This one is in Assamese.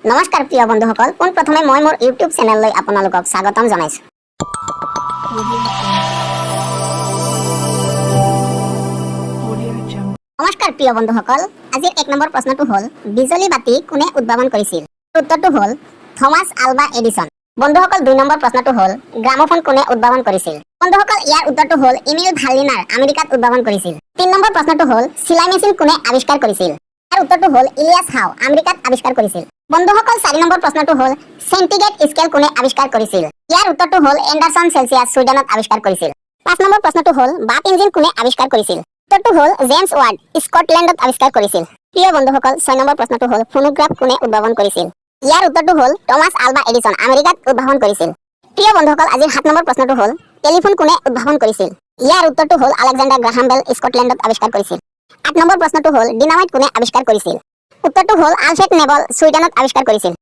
নমস্কাৰ প্ৰিয় বন্ধুসকল, পোনপ্ৰথমে মই মোৰ ইউটিউব চেনেললৈ আপোনালোকক স্বাগতম জনাইছোঁ। নমস্কাৰ প্ৰিয় বন্ধুসকল, আজিৰ 1 নম্বৰ প্ৰশ্নটো হ'ল বিজলী বাতি কোনে উদ্ভাৱন কৰিছিল? উত্তৰটো হ'ল থমাছ আলভা এডিসন। বন্ধুসকল 2 নম্বৰ প্ৰশ্নটো হ'ল গ্ৰামোফোন কোনে উদ্ভাৱন কৰিছিল? বন্ধুসকল ইয়াৰ উত্তৰটো হ'ল ইমিল ভালিনাৰ আমেৰিকাত উদ্ভাৱন কৰিছিল। 3 নম্বৰ প্ৰশ্নটো হ'ল চিলাই মেচিন কোনে আৱিষ্কাৰ কৰিছিল? ইয়াৰ উত্তৰটো হ'ল ইলিয়াছ হাউ আমেৰিকাত আৱিষ্কাৰ কৰিছিল। বন্ধুসকল 4 নম্বৰ প্ৰশ্নটো হ'ল সেন্টিগ্ৰেড স্কেল কোনে আৱিষ্কাৰ কৰিছিল? ইয়াৰ উত্তৰটো হ'ল এণ্ডাৰছন চেলচিয়াছ ছুইডেনত আৱিষ্কাৰ কৰিছিল। 5 নম্বৰ প্ৰশ্নটো হ'ল বাপ ইঞ্জিন কোনে আৱিষ্কাৰ কৰিছিল? উত্তৰটো হ'ল জেমছ ৱাৰ্ড স্কটলেণ্ডত আৱিষ্কাৰ কৰিছিল। প্ৰিয় বন্ধুসকল 6 নম্বৰ প্ৰশ্নটো হ'ল ফোনোগ্ৰাফ কোনে উদ্ভাৱন কৰিছিল? ইয়াৰ উত্তৰটো হ'ল থমাছ আলভা এডিসন আমেৰিকাত উদ্ভাৱন কৰিছিল। প্ৰিয় বন্ধুসকল আজিৰ 7 নম্বৰ প্ৰশ্নটো হ'ল টেলিফোন কোনে উদ্ভাৱন কৰিছিল? ইয়াৰ উত্তৰটো হ'ল আলেকজাণ্ডাৰ গ্ৰাহাম বেল স্কটলেণ্ডত আৱিষ্কাৰ কৰিছিল। 8 নম্বৰ প্ৰশ্নটো হ'ল ডিনামাইট কোনে আৱিষ্কাৰ কৰিছিল? উত্তৰটো হ'ল আলফ্ৰেড নেবল ছুইডেনত আৱিষ্কাৰ কৰিছিল।